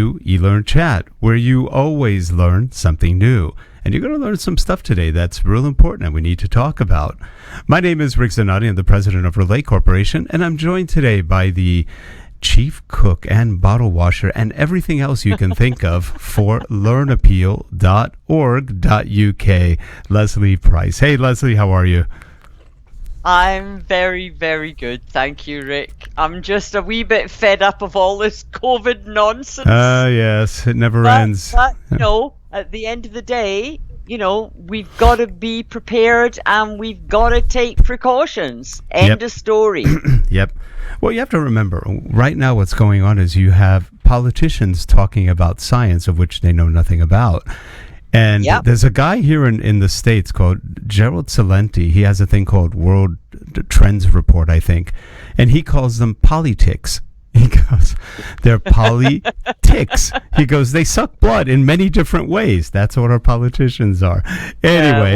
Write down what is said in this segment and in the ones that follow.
to eLearnChat, where you always learn something new. And you're going to learn some stuff today that's real important and we need to talk about. My name is Rick Zanotti. I'm the president of Relay Corporation, and I'm joined today by the chief cook and bottle washer and everything else you can think of for learnappeal.org.uk, Leslie Price. Hey, Leslie, how are you? I'm very, very good. Thank you, Rick. I'm just a wee bit fed up of all this COVID nonsense. Yes, it never ends. But, at the end of the day, we've got to be prepared and we've got to take precautions. End of story. Yep. Well, you have to remember, right now what's going on is you have politicians talking about science of which they know nothing about. And there's a guy here in the States called Gerald Celente. He has a thing called World Trends Report, I think. And he calls them politics. He goes, they're politics. He goes, they suck blood in many different ways. That's what our politicians are. Anyway.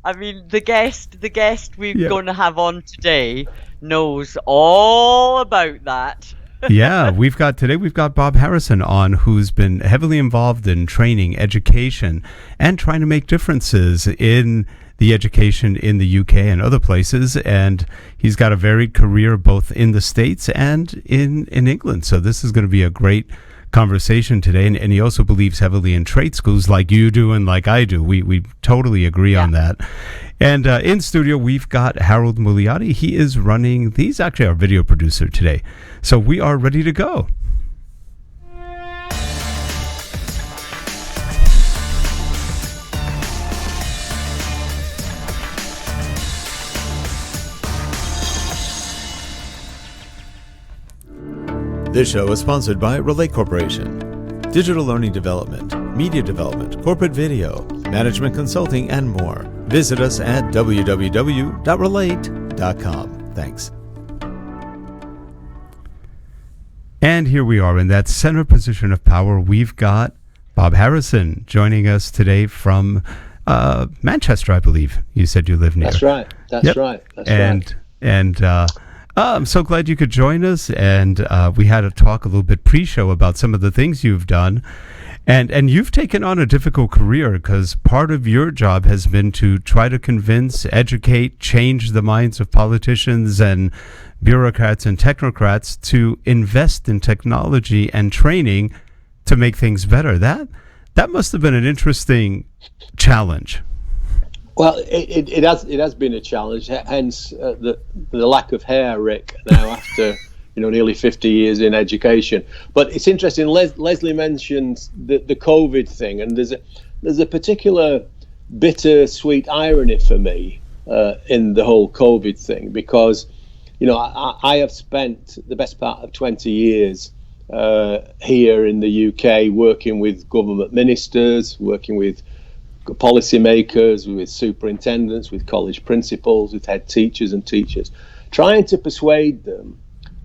The guest we're going to have on today knows all about that. Yeah, we've got Bob Harrison on, who's been heavily involved in training, education, and trying to make differences in the education in the UK and other places. And he's got a varied career both in the States and in England. So this is going to be a great conversation today. And he also believes heavily in trade schools like you do and like I do. We totally agree on that. And in studio, we've got Harold Muliati. He's actually our video producer today. So we are ready to go. This show is sponsored by Relay Corporation. Digital learning development, media development, corporate video, management consulting, and more. Visit us at www.relate.com. Thanks. And here we are in that center position of power. We've got Bob Harrison joining us today from Manchester, I believe. You said you live near. That's right. That's right. I'm so glad you could join us. And we had a talk a little bit pre-show about some of the things you've done. And you've taken on a difficult career because part of your job has been to try to convince, educate, change the minds of politicians and bureaucrats and technocrats to invest in technology and training to make things better. That must have been an interesting challenge. Well, it has been a challenge. Hence the lack of hair, Rick. Now after nearly 50 years in education. But it's interesting. Leslie mentioned the COVID thing, and there's a particular bittersweet irony for me in the whole COVID thing, because I have spent the best part of 20 years here in the UK working with government ministers, working with policymakers, with superintendents, with college principals, with head teachers and teachers, trying to persuade them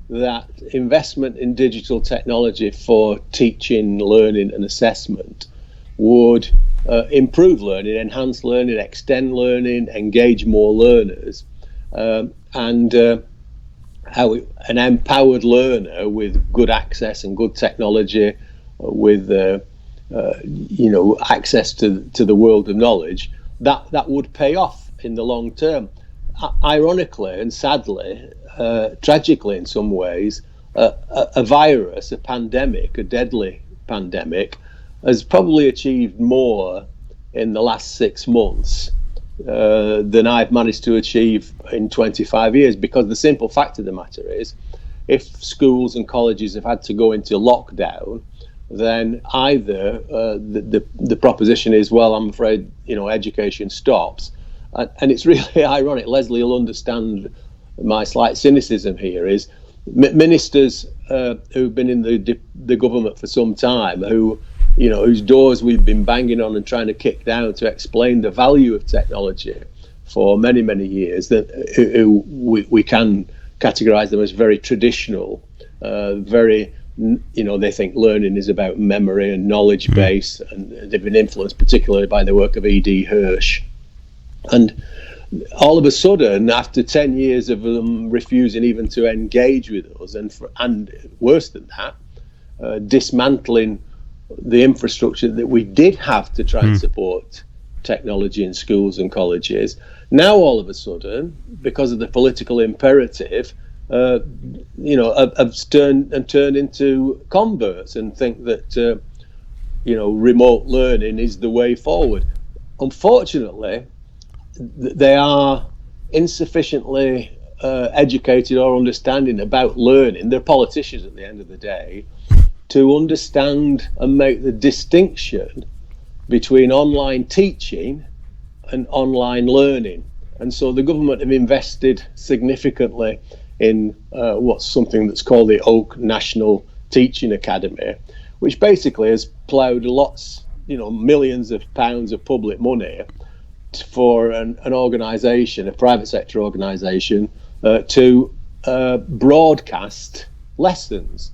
that investment in digital technology for teaching, learning and assessment would improve learning, enhance learning, extend learning, engage more learners, and how an empowered learner with good access and good technology, with access to the world of knowledge, that would pay off in the long term. Ironically and sadly, tragically in some ways, a virus, a pandemic, a deadly pandemic, has probably achieved more in the last 6 months than I've managed to achieve in 25 years. Because the simple fact of the matter is, if schools and colleges have had to go into lockdown, then either the proposition is, well, I'm afraid education stops, and it's really ironic. Leslie will understand my slight cynicism here. Is ministers who've been in the government for some time, whose doors we've been banging on and trying to kick down to explain the value of technology for many, many years, that we can categorize them as very traditional, very, they think learning is about memory and knowledge base, and they've been influenced particularly by the work of E.D. Hirsch. And all of a sudden, after 10 years of them refusing even to engage with us, and worse than that, dismantling the infrastructure that we did have to try and support technology in schools and colleges, now all of a sudden, because of the political imperative, have turned into converts and think that remote learning is the way forward. Unfortunately, they are insufficiently educated or understanding about learning. They're politicians at the end of the day, to understand and make the distinction between online teaching and online learning. And so the government have invested significantly in what's something that's called the Oak National Teaching Academy, which basically has ploughed millions of pounds of public money for an organisation, a private sector organisation, to broadcast lessons.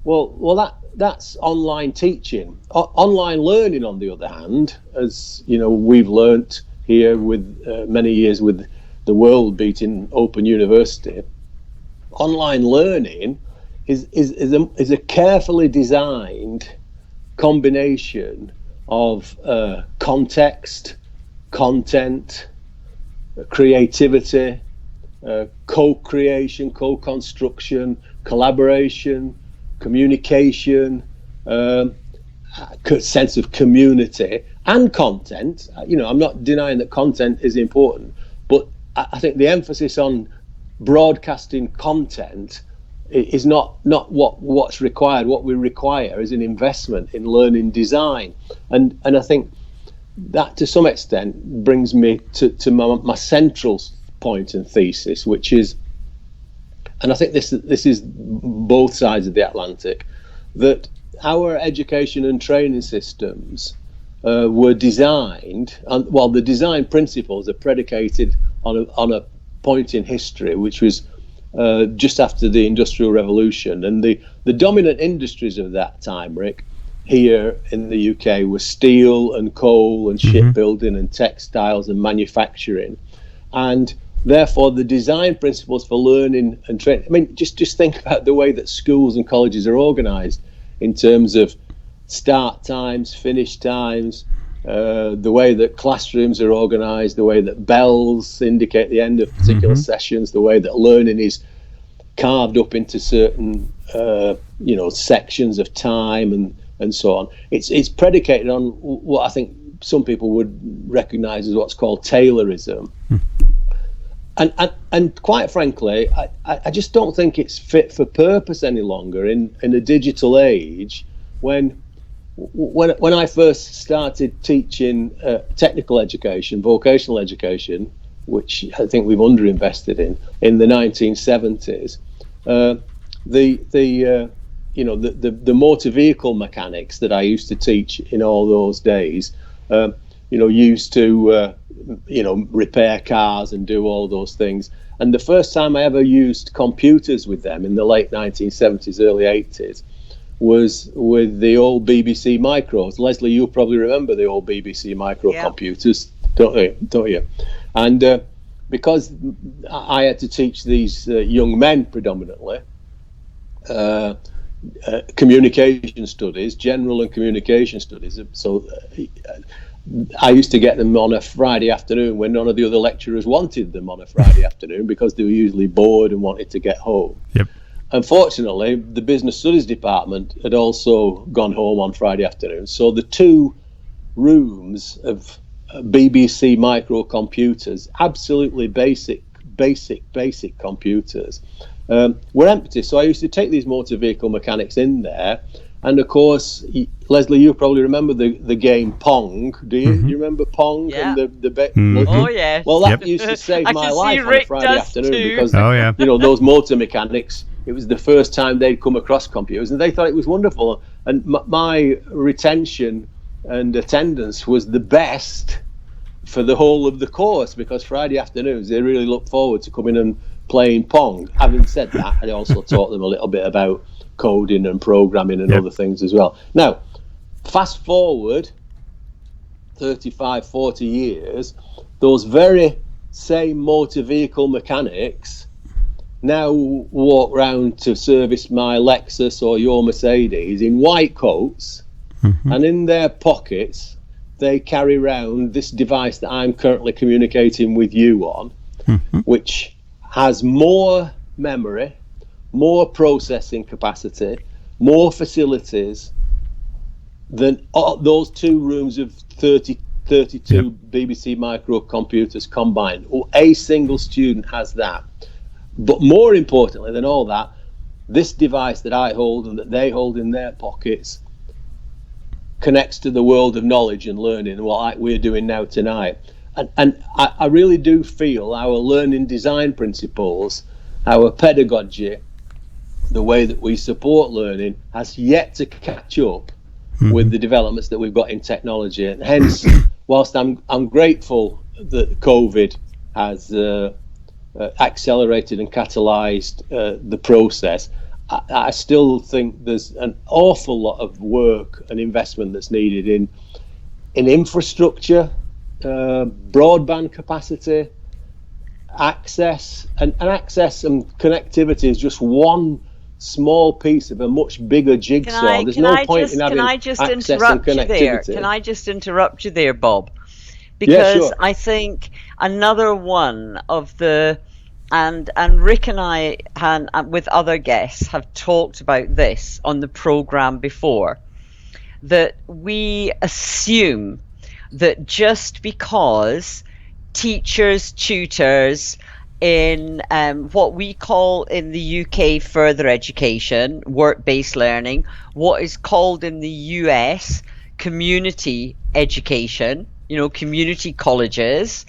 Well, that's online teaching. Online learning, on the other hand, as we've learnt here with many years with the world beating Open University, online learning is a carefully designed combination of context, content, creativity, co-creation, co-construction, collaboration, communication, sense of community, and content. I'm not denying that content is important, but I think the emphasis on broadcasting content is not what's required. What we require is an investment in learning design, and I think that to some extent brings me to my central point and thesis, which is, and I think this is both sides of the Atlantic, that our education and training systems were designed, and while the design principles are predicated on a point in history, which was just after the Industrial Revolution, and the dominant industries of that time, Rick, here in the UK were steel and coal and shipbuilding and textiles and manufacturing, and therefore the design principles for learning and training. I mean, just think about the way that schools and colleges are organised in terms of start times, finish times, the way that classrooms are organised, the way that bells indicate the end of particular sessions, the way that learning is carved up into certain sections of time and so on. It's predicated on what I think some people would recognise as what's called Taylorism. And quite frankly, I just don't think it's fit for purpose any longer in a digital age. When I first started teaching technical education, vocational education, which I think we've underinvested in the 1970s, the motor vehicle mechanics that I used to teach in all those days, used to repair cars and do all those things. And the first time I ever used computers with them in the late 1970s, early 80s, was with the old BBC Micros. Leslie, you probably remember the old BBC Micro computers, don't you? And because I had to teach these young men predominantly communication studies, general and communication studies, so I used to get them on a Friday afternoon when none of the other lecturers wanted them on a Friday afternoon, because they were usually bored and wanted to get home. Yep. Unfortunately, the business studies department had also gone home on Friday afternoon, so the two rooms of BBC microcomputers, absolutely basic computers, were empty. So I used to take these motor vehicle mechanics in there, and of course, Leslie, you probably remember the game Pong. Do you? You remember Pong? Yeah. And Oh yeah. Well, that used to save my life on a Friday afternoon too. because those motor mechanics, it was the first time they'd come across computers, and they thought it was wonderful. And my retention and attendance was the best for the whole of the course, because Friday afternoons they really looked forward to coming and playing Pong. Having said that, I also taught them a little bit about coding and programming and other things as well. Now, fast forward 35, 40 years, those very same motor vehicle mechanics now walk round to service my Lexus or your Mercedes in white coats and in their pockets they carry around this device that I'm currently communicating with you on, which has more memory, more processing capacity, more facilities than those 2 rooms of 32 BBC microcomputers combined. Or a single student has that. But more importantly than all that, this device that I hold and that they hold in their pockets connects to the world of knowledge and learning, what we're doing now tonight. And I really do feel our learning design principles, our pedagogy, the way that we support learning has yet to catch up with the developments that we've got in technology. And hence, whilst I'm grateful that COVID has accelerated and catalyzed the process, I still think there's an awful lot of work and investment that's needed in infrastructure, broadband capacity, access, and access and connectivity is just one small piece of a much bigger jigsaw. There's no point in having access and connectivity. Can I just interrupt you there, Bob? Because yeah, sure. I think another one of the and Rick and I with other guests have talked about this on the program before, that we assume that just because teachers, tutors in what we call in the UK further education, work-based learning, what is called in the US community education, community colleges.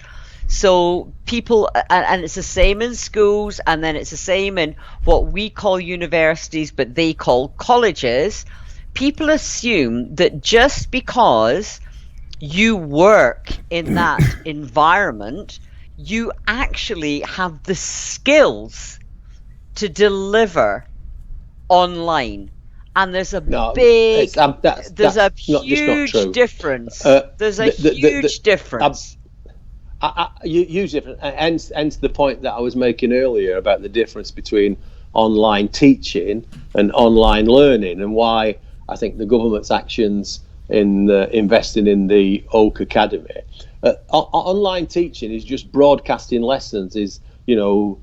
So people, and it's the same in schools, and then it's the same in what we call universities, but they call colleges. People assume that just because you work in that environment, you actually have the skills to deliver online. And there's a huge difference. There's a huge difference. Huge difference. Hence the point that I was making earlier about the difference between online teaching and online learning, and why I think the government's actions in investing in the Oak Academy. Online teaching is just broadcasting lessons, is a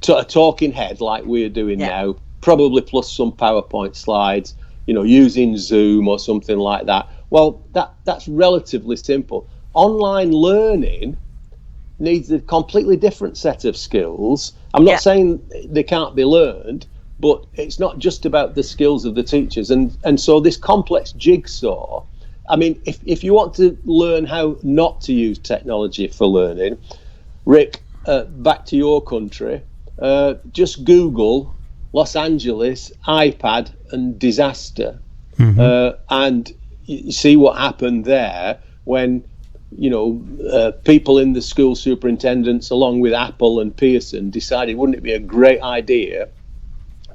talking head like we're doing now, probably plus some PowerPoint slides, using Zoom or something like that. Well, that's relatively simple. Online learning needs a completely different set of skills. I'm not saying they can't be learned, but it's not just about the skills of the teachers. And so this complex jigsaw, I mean, if you want to learn how not to use technology for learning, Rick, back to your country, just Google Los Angeles iPad and disaster, and you see what happened there when people in the school superintendents, along with Apple and Pearson, decided, wouldn't it be a great idea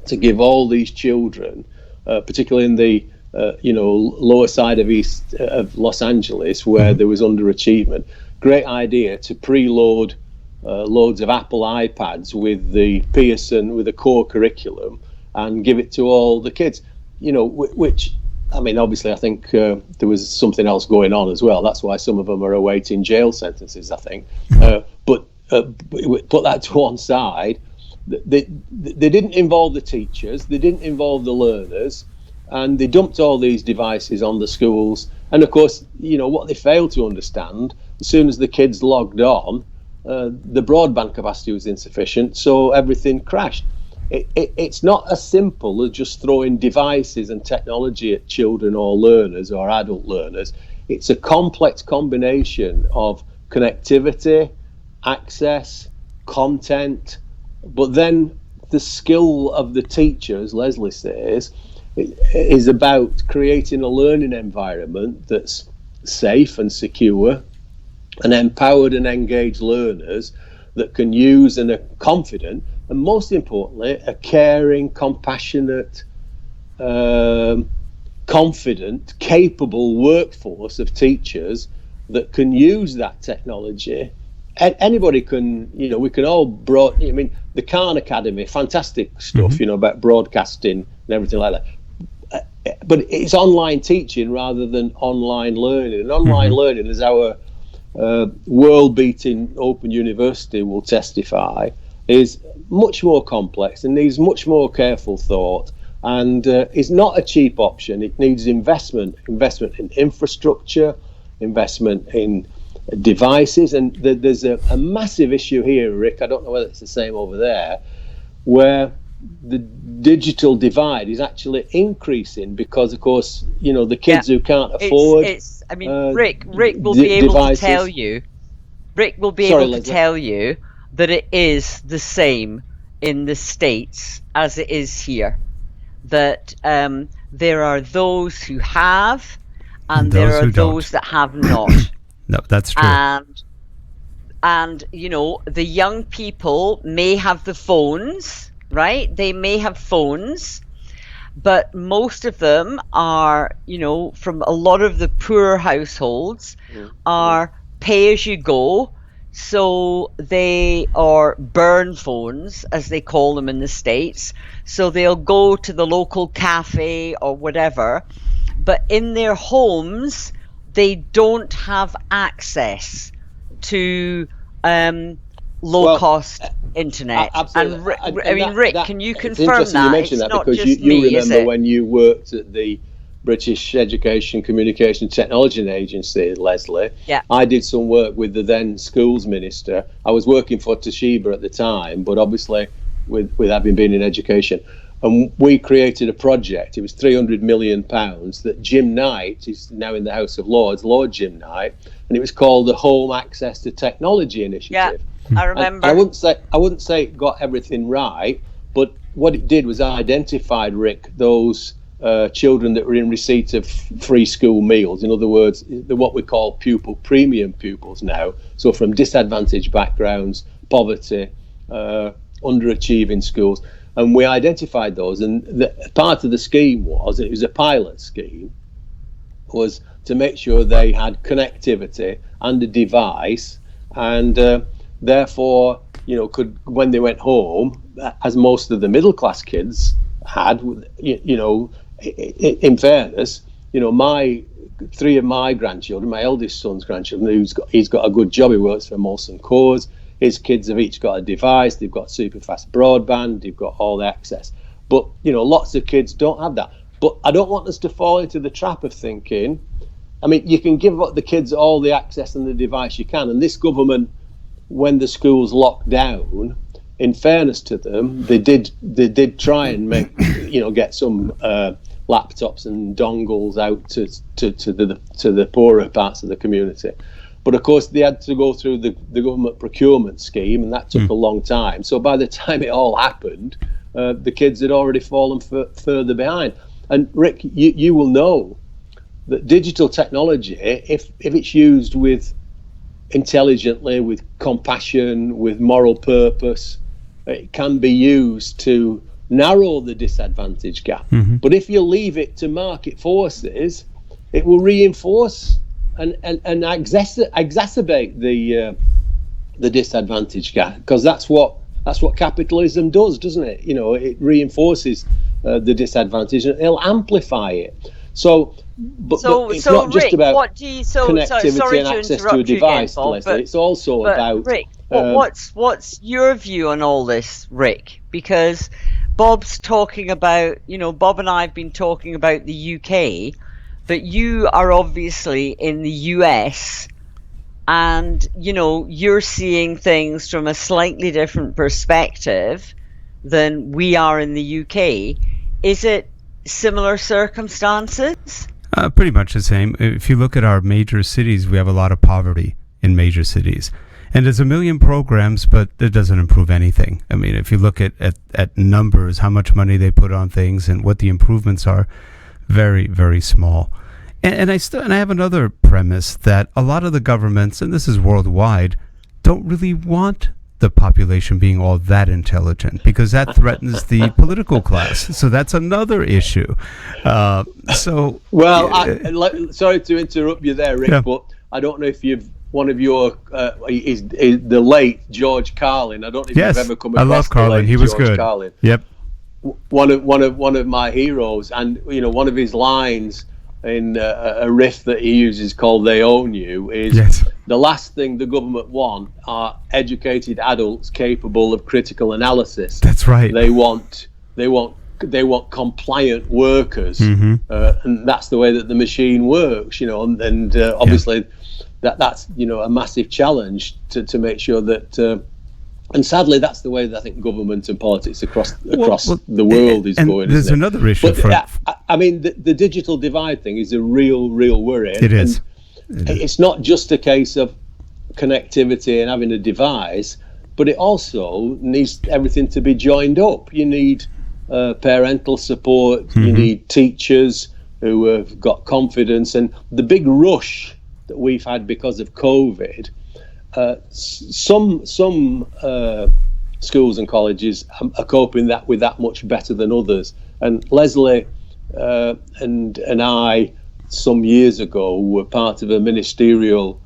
to give all these children, particularly in the lower side of Los Angeles, where there was underachievement, great idea to preload loads of Apple iPads with the Pearson, with a core curriculum, and give it to all the kids, which, I mean, obviously I think there was something else going on as well. That's why some of them are awaiting jail sentences, I think. But put that to one side. They didn't involve the teachers, they didn't involve the learners, and they dumped all these devices on the schools. And of course, what they failed to understand, as soon as the kids logged on, the broadband capacity was insufficient, so everything crashed. It's not as simple as just throwing devices and technology at children or learners or adult learners. It's a complex combination of connectivity, access, content, but then the skill of the teacher, as Leslie says, is about creating a learning environment that's safe and secure, and empowered and engaged learners that can use and are confident, and most importantly, a caring, compassionate, confident, capable workforce of teachers that can use that technology. Anybody can, we can all the Khan Academy, fantastic stuff, about broadcasting and everything like that. but it's online teaching rather than online learning. And online learning, as our world-beating Open University will testify, is much more complex and needs much more careful thought, and is not a cheap option. It needs investment in infrastructure, investment in devices, and there's a massive issue here, Rick. I don't know whether it's the same over there, where the digital divide is actually increasing because, of course, the kids who can't afford. Rick will be able devices. To tell you. Rick will be able to tell you that it is the same in the States as it is here. That there are those who have, and there are those that have not. No, that's true. And the young people may have the phones, right? They may have phones, but most of them are, from a lot of the poorer households, are pay as you go. So they are burn phones, as they call them in the States. So they'll go to the local cafe or whatever, but in their homes, they don't have access to low-cost internet. Absolutely. And Rick, can you confirm that? You mentioned that because you remember when you worked at the British Education Communication Technology Agency, Leslie. Yeah. I did some work with the then schools minister. I was working for Toshiba at the time, but obviously with having been in education. And we created a project. It was £300 million that Jim Knight, who's now in the House of Lords, Lord Jim Knight, and it was called the Home Access to Technology Initiative. Yeah, I remember. I wouldn't say it got everything right, but what it did was identified, Rick, those children that were in receipt of free school meals. In other words, what we call premium pupils now. So from disadvantaged backgrounds, poverty, underachieving schools. And we identified those, and part of the scheme was, it was a pilot scheme, was to make sure they had connectivity and a device, and therefore, could, when they went home, as most of the middle class kids had, in fairness, three of my grandchildren, my eldest son's grandchildren, he's got a good job. He works for Molson Coors. His kids have each got a device. They've got super fast broadband. They've got all the access. But lots of kids don't have that. But I don't want us to fall into the trap of thinking. You can give the kids all the access and the device you can. And this government, when the schools locked down, in fairness to them, they did try and make get some laptops and dongles out to the poorer parts of the community. But of course, they had to go through the government procurement scheme, and that took a long time. So by the time it all happened, the kids had already fallen further behind. And Rick, you will know that digital technology, if it's used with intelligently, with compassion, with moral purpose, it can be used to narrow the disadvantage gap. But if you leave it to market forces, it will reinforce and exacerbate the disadvantage gap, because that's what capitalism does, doesn't it? It reinforces the disadvantage and it'll amplify it. So it's not just about connectivity and access to a device, again, Bob, Leslie. It's also about Rick. What's your view on all this, Rick? Because Bob's talking about, Bob and I have been talking about the UK. But you are obviously in the US, and you're seeing things from a slightly different perspective than we are in the UK. Is it similar circumstances? Pretty much the same. If you look at our major cities, we have a lot of poverty in major cities. And there's a million programs, but it doesn't improve anything. If you look at numbers, how much money they put on things and what the improvements are, very, very small. And I have another premise that a lot of the governments, and this is worldwide, don't really want the population being all that intelligent, because that threatens the political class. So that's another issue. Sorry to interrupt you there, Rick, but I don't know if one of your is the late George Carlin. I don't know if you've ever come across. I love Carlin. He was good. Carlin. Yep. one of my heroes, and one of his lines in a riff that he uses called "They Own You" is, Yes. the last thing the government want are educated adults capable of critical analysis. That's right. They want compliant workers, and that's the way that the machine works. And obviously that's a massive challenge to make sure that. And sadly, that's the way that I think government and politics across the world is going. There's another issue. I mean, the digital divide thing is a real worry. It is. It's not just a case of connectivity and having a device, but it also needs everything to be joined up. You need parental support. You need teachers who have got confidence. And the big rush that we've had because of COVID. Some schools and colleges are coping with that much better than others. And Leslie and I, some years ago, were part of a ministerial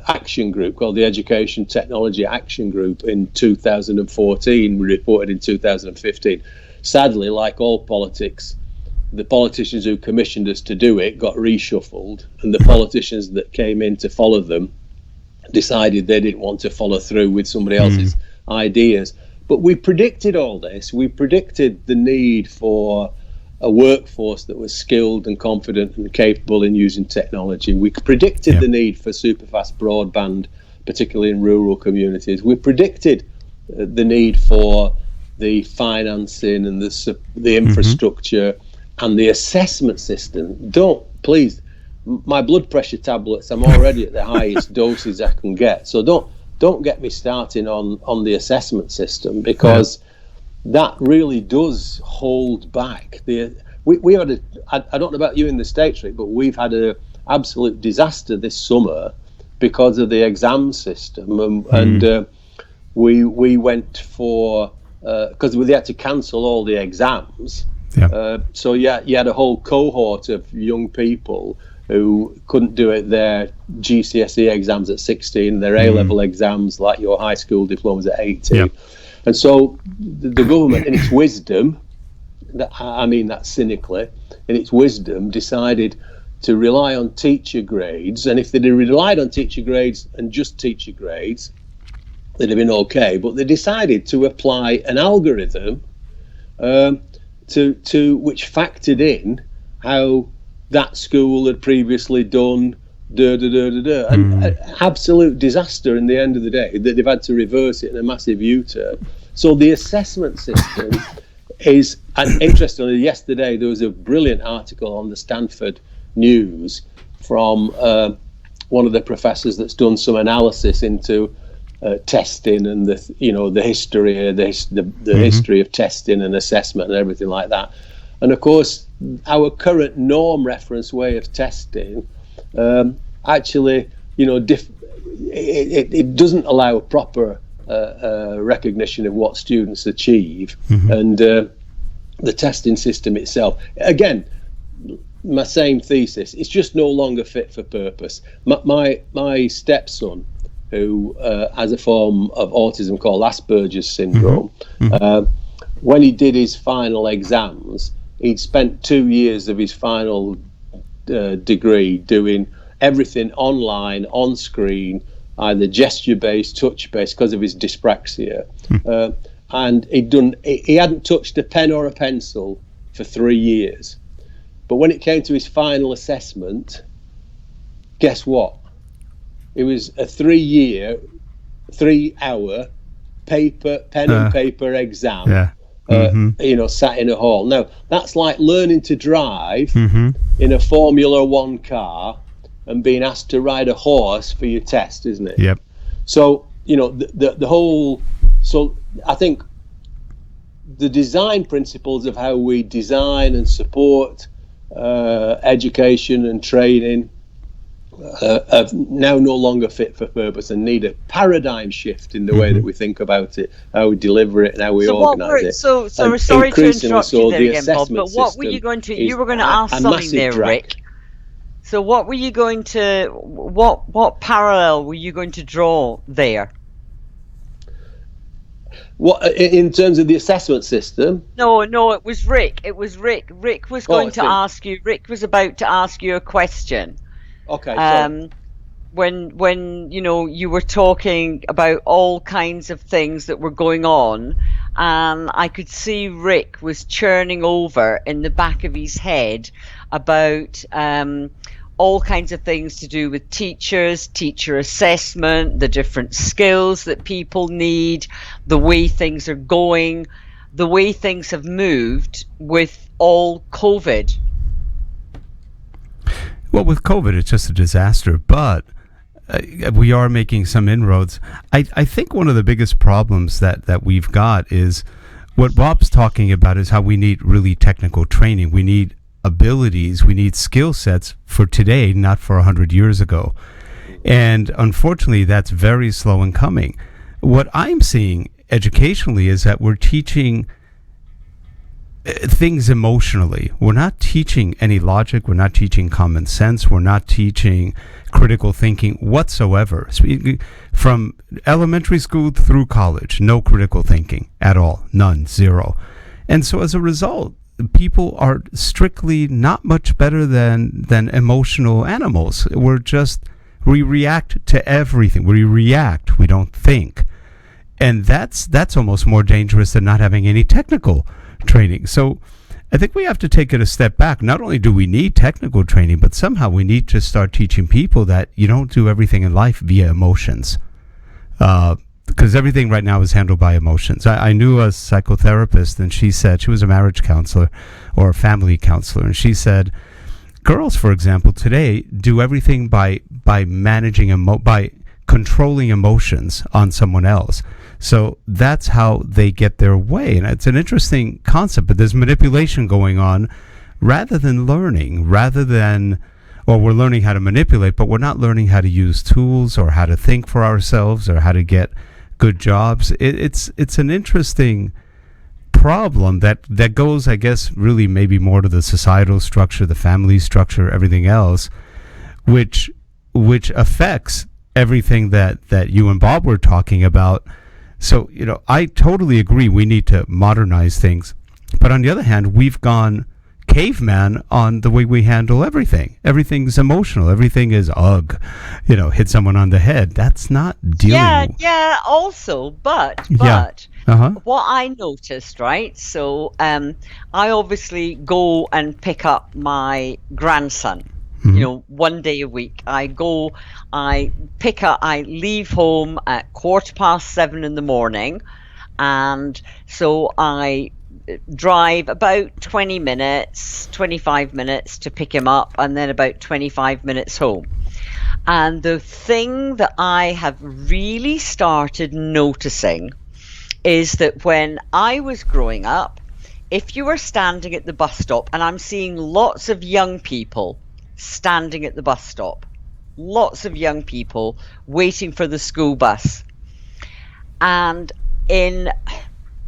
action group called the Education Technology Action Group in 2014. We reported in 2015. Sadly, like all politics, the politicians who commissioned us to do it got reshuffled, and the politicians that came in to follow them decided they didn't want to follow through with somebody else's ideas. But we predicted all this. We predicted the need for a workforce that was skilled and confident and capable in using technology. We predicted the need for superfast broadband, particularly in rural communities. We predicted the need for the financing and the infrastructure and the assessment system. Please, my blood pressure tablets, I'm already at the highest doses I can get. So don't get me starting on the assessment system, because that really does hold back. We had I don't know about you in the States, Rick, but we've had an absolute disaster this summer because of the exam system. And we went for, because we had to cancel all the exams. So you had a whole cohort of young people who couldn't do it, their GCSE exams at 16, their A-level exams, like your high school diplomas, at 18. And so the government, in its wisdom, I mean that cynically, in its wisdom, decided to rely on teacher grades. And if they'd relied on teacher grades and just teacher grades, they'd have been okay. But they decided to apply an algorithm to which factored in how that school had previously done and absolute disaster in the end of the day, that they've had to reverse it in a massive U-turn. So the assessment system is, and interestingly, yesterday there was a brilliant article on the Stanford News from one of the professors that's done some analysis into testing and the history of testing and assessment and everything like that. And of course, our current norm reference way of testing actually, it doesn't allow a proper recognition of what students achieve, and the testing system itself. Again, my same thesis. It's just no longer fit for purpose. My stepson, who has a form of autism called Asperger's syndrome, when he did his final exams, he'd spent 2 years of his final degree doing everything online, on screen, either gesture-based, touch-based, because of his dyspraxia. And he hadn't touched a pen or a pencil for 3 years. But when it came to his final assessment, guess what? It was a 3-hour pen and paper exam. Sat in a hall. Now, that's like learning to drive in a Formula One car and being asked to ride a horse for your test, isn't it? Yep. So, the whole... So, I think the design principles of how we design and support education and training are now no longer fit for purpose and need a paradigm shift in the way that we think about it, how we deliver it, and how we organise it. So we're sorry to interrupt you there again, Bob, but what were you going to... You were going to ask something there, Rick. So what were you going to... What parallel were you going to draw there? What in terms of the assessment system? No, it was Rick. It was Rick. Rick was going to ask you. Rick was about to ask you a question. Okay. So. When you were talking about all kinds of things that were going on, and I could see Rick was churning over in the back of his head about all kinds of things to do with teachers, teacher assessment, the different skills that people need, the way things are going, the way things have moved with all COVID. Well, with COVID, it's just a disaster, but we are making some inroads. I think one of the biggest problems that we've got is what Bob's talking about is how we need really technical training. We need abilities, we need skill sets for today, not for 100 years ago. And unfortunately, that's very slow in coming. What I'm seeing educationally is that we're teaching things emotionally. We're not teaching any logic. We're not teaching common sense. We're not teaching critical thinking whatsoever. From elementary school through college, no critical thinking at all. None. Zero. And so as a result, people are strictly not much better than emotional animals. We react to everything. We react. We don't think. And that's almost more dangerous than not having any technical training. So I think we have to take it a step back. Not only do we need technical training, but somehow we need to start teaching people that you don't do everything in life via emotions. Because everything right now is handled by emotions. I knew a psychotherapist, and she said, she was a marriage counselor or a family counselor, and she said, girls, for example, today do everything by managing by controlling emotions on someone else. So that's how they get their way. And it's an interesting concept, but there's manipulation going on rather than learning, we're learning how to manipulate, but we're not learning how to use tools or how to think for ourselves or how to get good jobs. It's an interesting problem that goes, I guess, really maybe more to the societal structure, the family structure, everything else, which affects everything that you and Bob were talking about. So, I totally agree we need to modernize things. But on the other hand, we've gone caveman on the way we handle everything. Everything's emotional. Everything is, hit someone on the head. That's not dealing. Yeah, also, but what I noticed, right? So I obviously go and pick up my grandson. One day a week. I leave home at 7:15 in the morning. And so I drive about 20 minutes, 25 minutes to pick him up, and then about 25 minutes home. And the thing that I have really started noticing is that when I was growing up, if you were standing at the bus stop, and I'm seeing lots of young people standing at the bus stop, lots of young people waiting for the school bus. And in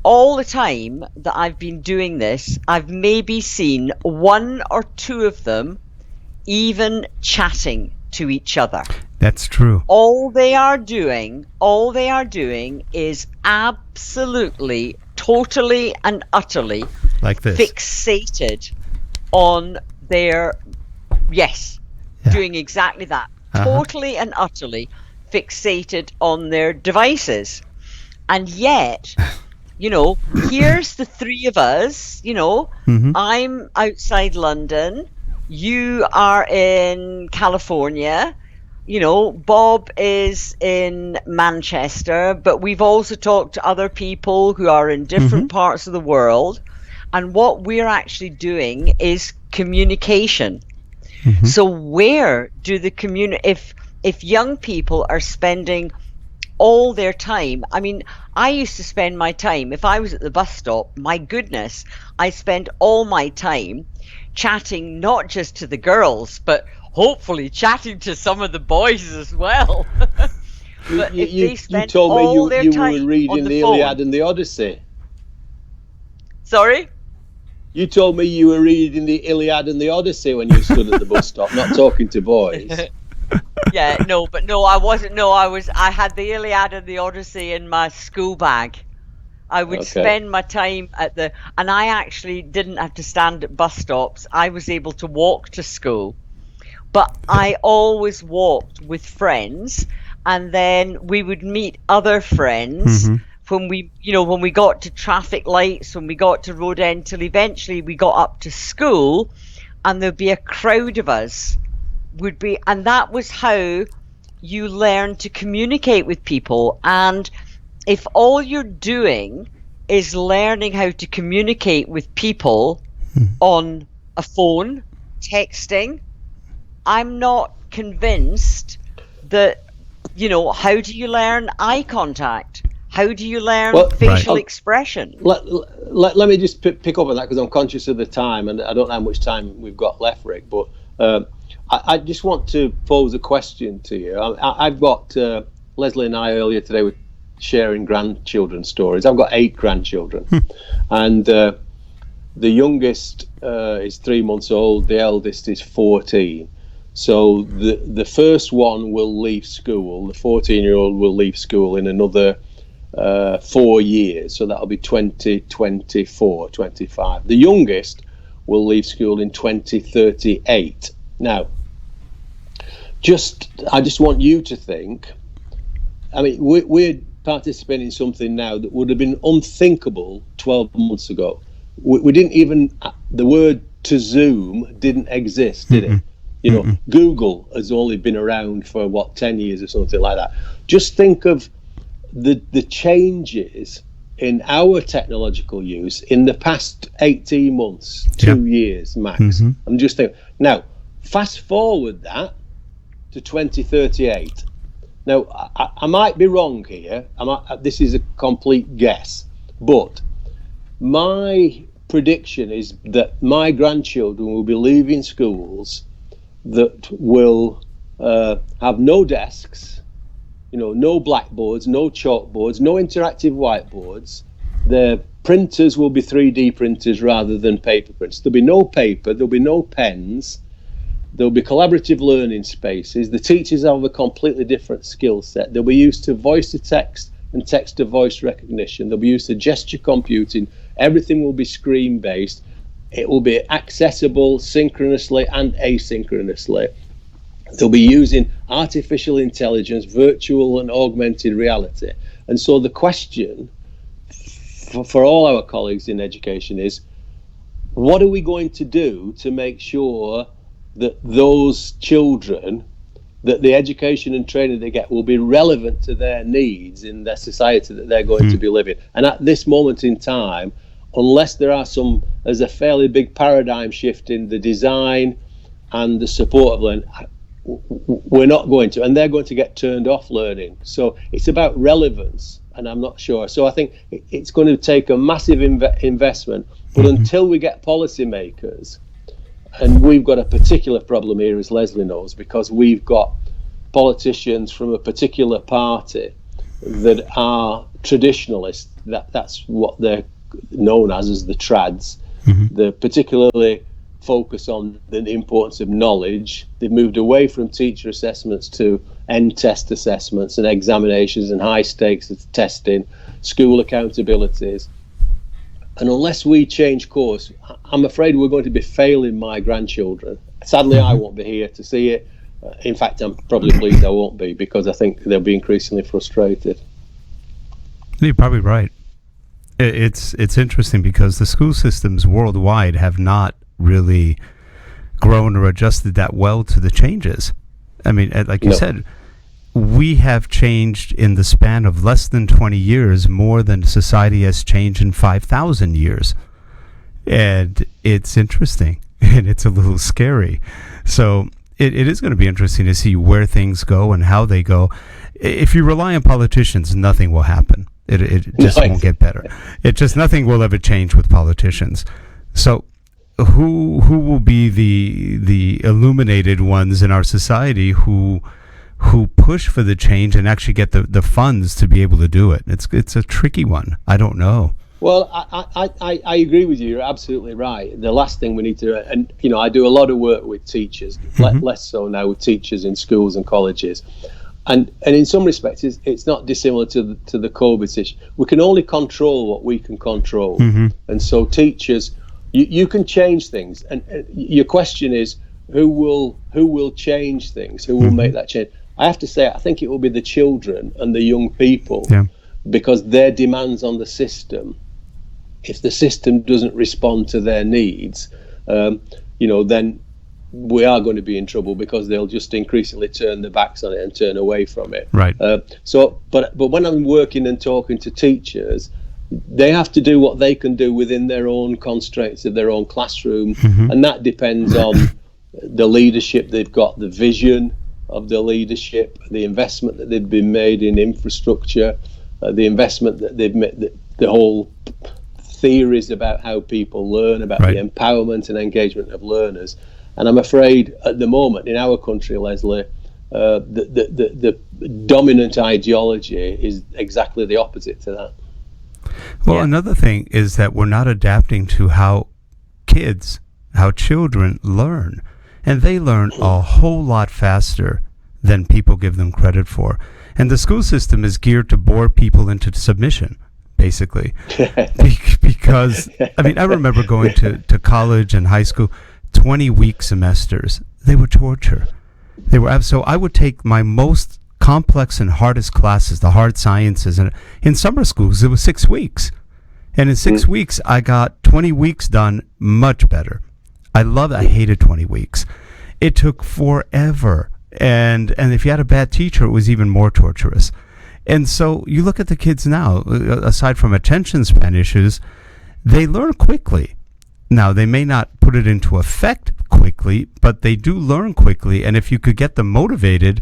all the time that I've been doing this, I've maybe seen one or two of them even chatting to each other. That's true. All they are doing is absolutely, totally and utterly like this, fixated on their doing exactly that. Totally and utterly fixated on their devices. And yet, here's the three of us, I'm outside London, you are in California, Bob is in Manchester, but we've also talked to other people who are in different parts of the world. And what we're actually doing is communication. So where do the if young people are spending all their time, I used to spend my time, if I was at the bus stop, my goodness, I spend all my time chatting not just to the girls, but hopefully chatting to some of the boys as well. But you told me you were reading the Iliad and the Odyssey. Sorry? You told me you were reading the Iliad and the Odyssey when you stood at the bus stop, not talking to boys. I wasn't. I had the Iliad and the Odyssey in my school bag. I would spend my time and I actually didn't have to stand at bus stops. I was able to walk to school, but I always walked with friends, and then we would meet other friends when we got to traffic lights, when we got to road end, till eventually we got up to school, and there'd be a crowd of us and that was how you learn to communicate with people. And if all you're doing is learning how to communicate with people on a phone, texting, I'm not convinced that, how do you learn eye contact? How do you learn facial expression? Let me just pick up on that, because I'm conscious of the time, and I don't know how much time we've got left, Rick, but I just want to pose a question to you. I've got, Leslie and I earlier today were sharing grandchildren stories. I've got 8 grandchildren, and the youngest is 3 months old, the eldest is 14. So the first one will leave school, the 14-year-old will leave school in another 4 years, so that'll be 2024, 25. The youngest will leave school in 2038. Now, I just want you to think, I mean, we're participating in something now that would have been unthinkable 12 months ago. We didn't even, the word to Zoom didn't exist, did it? Google has only been around for 10 years or something like that. Just think of the changes in our technological use in the past 18 months, 2 years max. I'm just thinking, now, fast forward that to 2038. Now, I might be wrong here. This is a complete guess, but my prediction is that my grandchildren will be leaving schools that will have no desks, no blackboards, no chalkboards, no interactive whiteboards. Their printers will be 3D printers rather than paper prints. There'll be no paper, there'll be no pens, there'll be collaborative learning spaces. The teachers have a completely different skill set. They'll be used to voice to text and text to voice recognition. They'll be used to gesture computing. Everything will be screen based. It will be accessible synchronously and asynchronously. They'll be using artificial intelligence, virtual and augmented reality. And so the question for all our colleagues in education is, what are we going to do to make sure that those children, that the education and training they get will be relevant to their needs in their society that they're going to be living? And at this moment in time, unless there's a fairly big paradigm shift in the design and the support of learning, we're not going to, and they're going to get turned off learning. So it's about relevance, and I'm not sure. So I think it's going to take a massive investment, but until we get policymakers, and we've got a particular problem here, as Leslie knows, because we've got politicians from a particular party that are traditionalists. That's what they're known as the trads. They're particularly focus on the importance of knowledge. They've moved away from teacher assessments to end test assessments and examinations and high stakes testing, school accountabilities. And unless we change course, I'm afraid we're going to be failing my grandchildren. Sadly, I won't be here to see it. In fact, I'm probably pleased I won't be, because I think they'll be increasingly frustrated. You're probably right. It's interesting because the school systems worldwide have not really grown or adjusted that well to the changes. I mean, like you said, we have changed in the span of less than 20 years more than society has changed in 5,000 years. And it's interesting, and it's a little scary. So it is going to be interesting to see where things go and how they go. If you rely on politicians, nothing will happen. It just won't get better. Nothing will ever change with politicians. So who will be the illuminated ones in our society who push for the change and actually get the funds to be able to do it? It's a tricky one. I don't know. Well, I agree with you. You're absolutely right. The last thing we need to, and I do a lot of work with teachers, less so now with teachers in schools and colleges. and in some respects, it's not dissimilar to the COVID situation. We can only control what we can control, and so teachers, you can change things. And your question is, who will change things? Who will make that change? I have to say, I think it will be the children and the young people, because their demands on the system, if the system doesn't respond to their needs, then we are going to be in trouble, because they'll just increasingly turn their backs on it and turn away from it. Right. But when I'm working and talking to teachers, they have to do what they can do within their own constraints of their own classroom, and that depends on the leadership they've got, the vision of the leadership, the investment that they've been made in infrastructure, the investment that they've made, the whole theories about how people learn, about the empowerment and engagement of learners. And I'm afraid at the moment in our country, Leslie, the dominant ideology is exactly the opposite to that. Well, another thing is that we're not adapting to how children learn. And they learn a whole lot faster than people give them credit for. And the school system is geared to bore people into submission, basically. Because, I remember going to college and high school, 20-week semesters. They were torture. So I would take my most complex and hardest classes, the hard sciences, and in summer schools, it was 6 weeks. And in 6 weeks, I got 20 weeks done much better. I hated 20 weeks. It took forever. And if you had a bad teacher, it was even more torturous. And so you look at the kids now, aside from attention span issues, they learn quickly. Now, they may not put it into effect quickly, but they do learn quickly. And if you could get them motivated,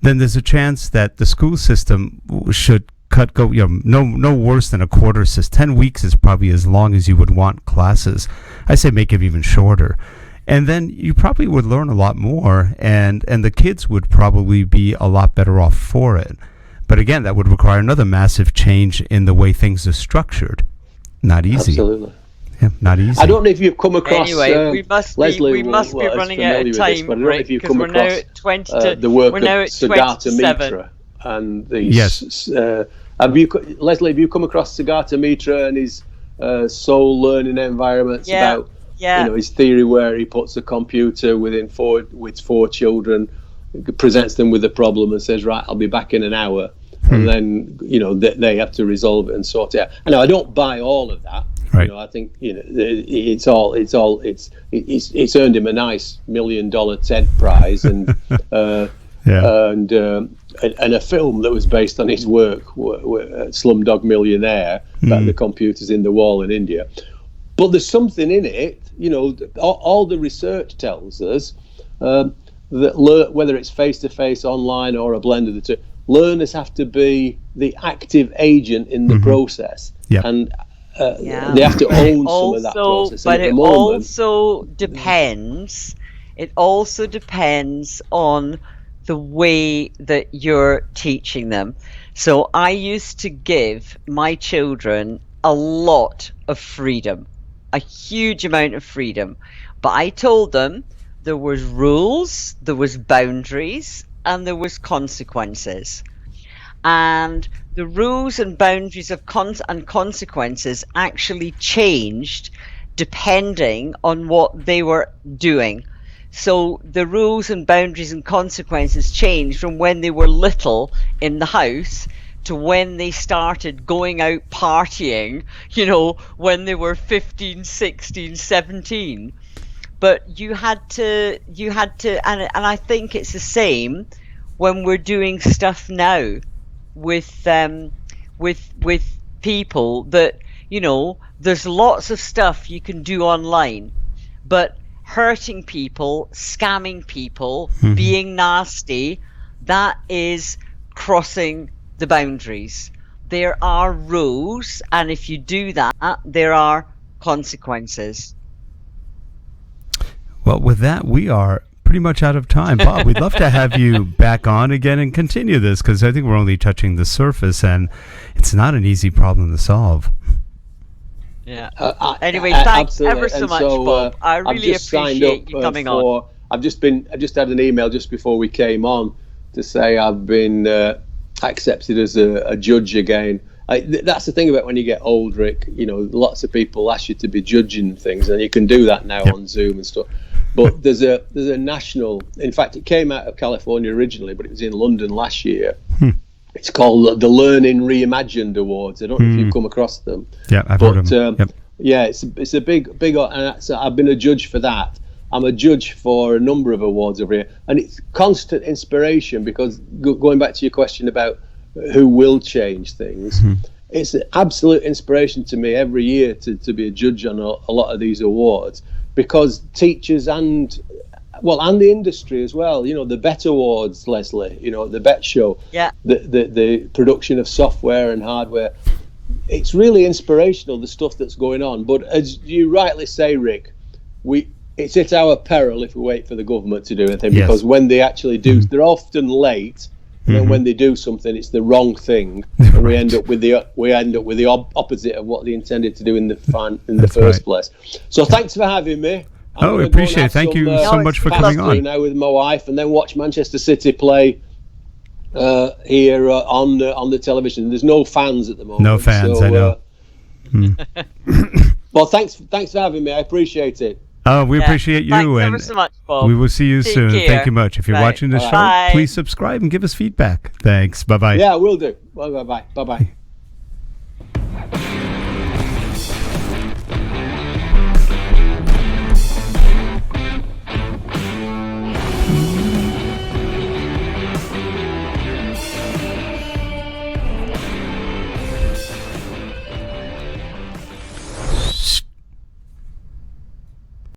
then there's a chance that the school system should no worse than a quarter. 10 weeks is probably as long as you would want classes. I say make it even shorter. And then you probably would learn a lot more, and the kids would probably be a lot better off for it. But again, that would require another massive change in the way things are structured. Not easy. Absolutely. Yeah, not easy. I don't know if you've come across... Anyway, we must be running out of time, Rick, because we're now at 20 to... the work we're of now at Sugata 27. Mitra and these... Leslie, have you come across Sugata Mitra and his soul learning environments about his theory where he puts a computer with four children, presents them with a problem and says, right, I'll be back in an hour, and then they have to resolve it and sort it out. I know I don't buy all of that. Right. I think it's earned him a nice $1 million TED prize and and a film that was based on his work, Slumdog Millionaire, about the computers in the wall in India. But there's something in it, all the research tells us that whether it's face-to-face, online, or a blend of the two, learners have to be the active agent in the process. Yep. And they have to own some of that process. But it also depends. It also depends on the way that you're teaching them. So I used to give my children a lot of freedom, a huge amount of freedom. But I told them there was rules, there was boundaries, and there was consequences. And the rules and boundaries of and consequences actually changed depending on what they were doing. So the rules and boundaries and consequences changed from when they were little in the house to when they started going out partying, when they were 15, 16, 17. But you had to, and I think it's the same when we're doing stuff now with people that, there's lots of stuff you can do online, but hurting people, scamming people, being nasty, that is crossing the boundaries. There are rules, and if you do that, there are consequences. Well, with that, we are pretty much out of time. Bob, we'd love to have you back on again and continue this, because I think we're only touching the surface, and it's not an easy problem to solve. Yeah. Anyway, thanks ever so much, Bob. I really appreciate you coming on. I've just had an email just before we came on to say I've been accepted as a judge again. That's the thing about when you get old, Rick. You know, lots of people ask you to be judging things, and you can do that now on Zoom and stuff. But there's a national. In fact, it came out of California originally, but it was in London last year. It's called the Learning Reimagined Awards. I don't know if you've come across them. Yeah, I've heard of them. Yeah, it's a big, and I've been a judge for that. I'm a judge for a number of awards over here, and it's constant inspiration because going back to your question about who will change things, it's an absolute inspiration to me every year to be a judge on a lot of these awards, because teachers and the industry as well, you know, the BECTA Awards, Leslie, you know, the BECTA show, the production of software and hardware, it's really inspirational, the stuff that's going on. But as you rightly say, Rick, it's at our peril if we wait for the government to do anything, because when they actually do, they're often late. And when they do something, it's the wrong thing, and we end up with the opposite of what they intended to do in the first place. So thanks for having me. I appreciate it. Thank you so much for coming on. Now with my wife, and then watch Manchester City play here on the television. There's no fans at the moment. No fans, I know. Well, thanks for having me. I appreciate it. Oh, we appreciate you. Thanks and ever so much, Bob. we will see you soon. Care. Thank you much. If you're watching the show, Bye. please subscribe and give us feedback. Thanks. Bye-bye. Yeah, I will do. Bye-bye. Bye-bye.